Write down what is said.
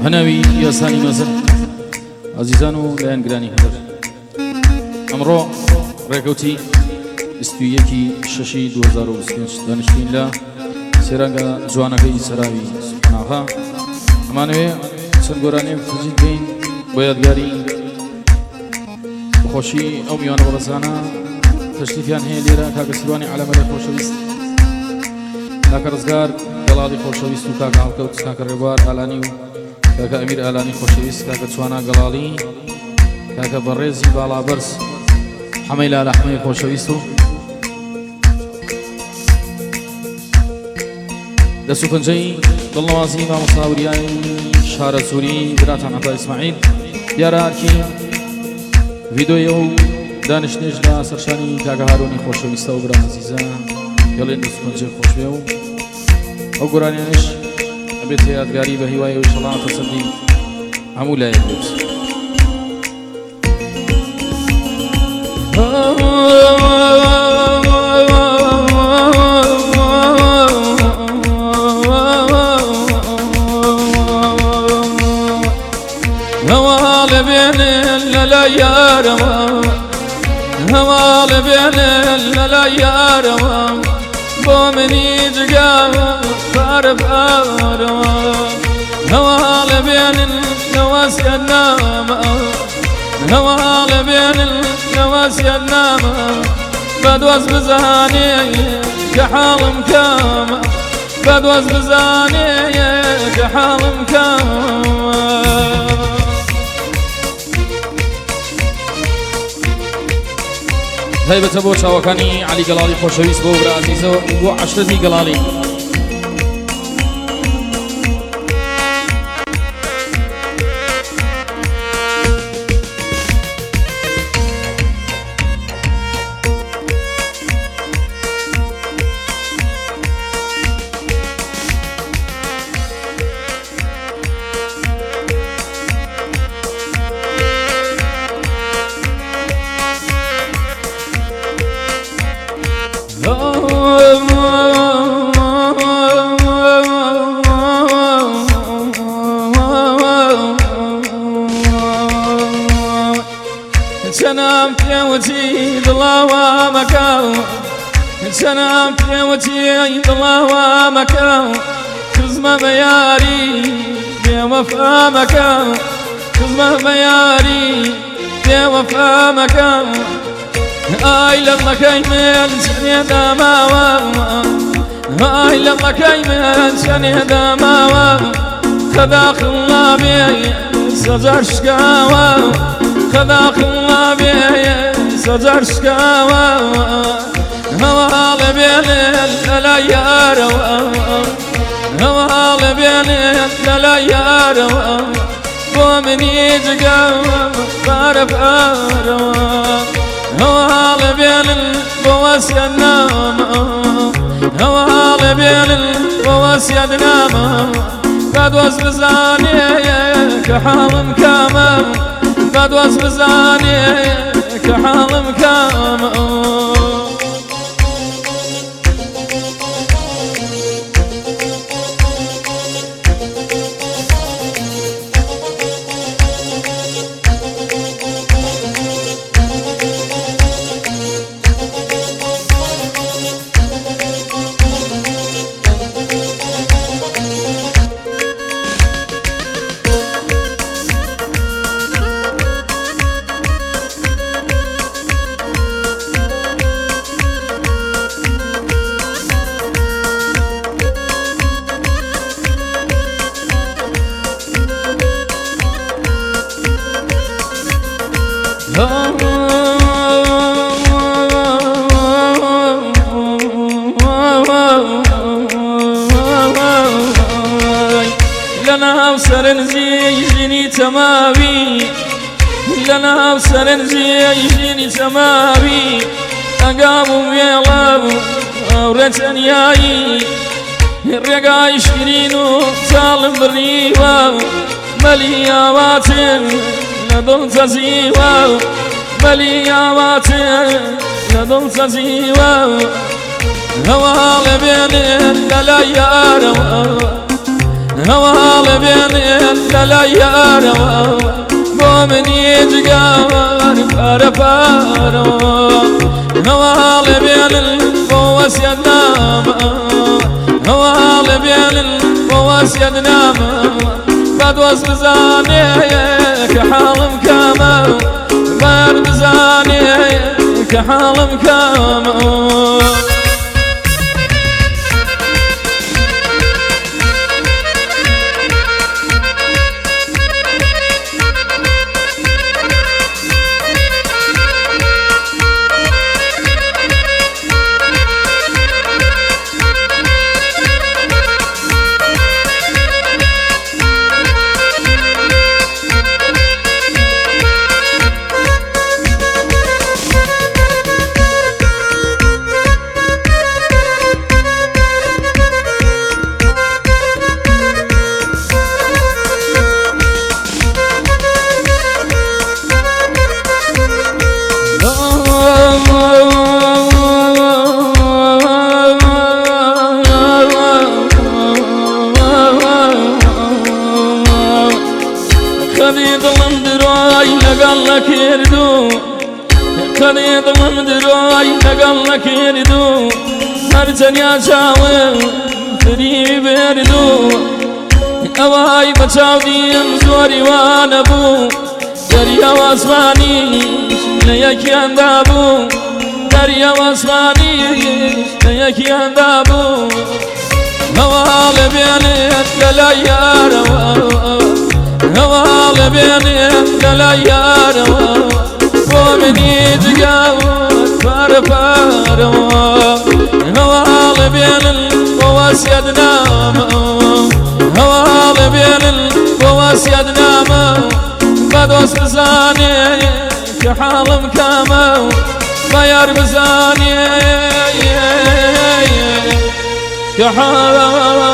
هناوي ياساني مزن عزيزانو لان جراني هدر امرو ريكوتي استويكي ششي 2025 دانشتين لا سيرانغا جوانكي سراوي سبحانها امانوي سنگوراني فزيد بين بيادگاري خوشي او ميوان برزانا تشريفيان هي ليرا كاك سلواني على ملي خوشويست كاك رزگار قلالي خوشويست وكاك عالكوت كاك الربار آلاني كاك امير آلاني خوشويست كاك تشوانا قلالي كاك بريزي بالا برس حميل على حميل خوشويستو دسو كنجي دلنوازي ما مصاورياي شهر سوري براتان عطا اسماعيل يارا اركي فيديو دانش نجلا سرشاني كاكا هاروني خوشويستا و برا عزيزا يلين دسو كنجي خوش بيو او قرانيش ابيت يادگاري بهواي و شلان تصدي عمو لا يبلبس هوال بين الليالي هوال بين الليالي بومني جقام فارب هوال بين النواسي النام هوال بين النواسي النام بدوز بزاني كحال مكام بدوز بزاني كحال مكام هيبة بو شاوكاني علي قلالي خوشويس بو برا عزيزو بو عشرتي قلالي سنام بيوتي ضلا مكاو سنام بيوتي ضلا مكاو كزما بياري بوفا مكاو كزما بياري بوفا مكاو اي لما كيمن سني دماوا اي لما كيمن سني دماوا خذاق الله بي سجر شكاوا خذاق الله بي سجر شكاوا هوال بين الليالي هوال بين الليالي بومني جقام فارف هوال بين البواسي النام هوال بين البواسي النام بدوز بزاني كحال مكام بدوز بزاني كحال مكام لنا وسرنزي يجيني تماوي لنا وسرنزي يجيني تماوي أقاموا يلابو ورتنياي الرقاي شيرينو سالم بريواو ملياوات لدن تزيواو ملياوات لدن تزيواو هوال بين الليالي هوال بين دليار مؤمني جقار فارفارو هوال بين الفوس يدنام هوال بين الفوس يدنام بدوس بزانيك حالم كامل بار بزانيك حالم كامل خليط من دروي لقلك يردو هرجن يا شاول فري بردو أواي بتشاودي مزوري وانا بو دريا واسماني ليك يندابو دريا واسماني ليك يندابو هوال بيني دلايار هوال بيني دلايار ومني تقاوت فارفارو هوال بين الفواس يدنام هوال بين الفواس يدنام بدوس بزاني كحالم كامل بيار بزاني كحالم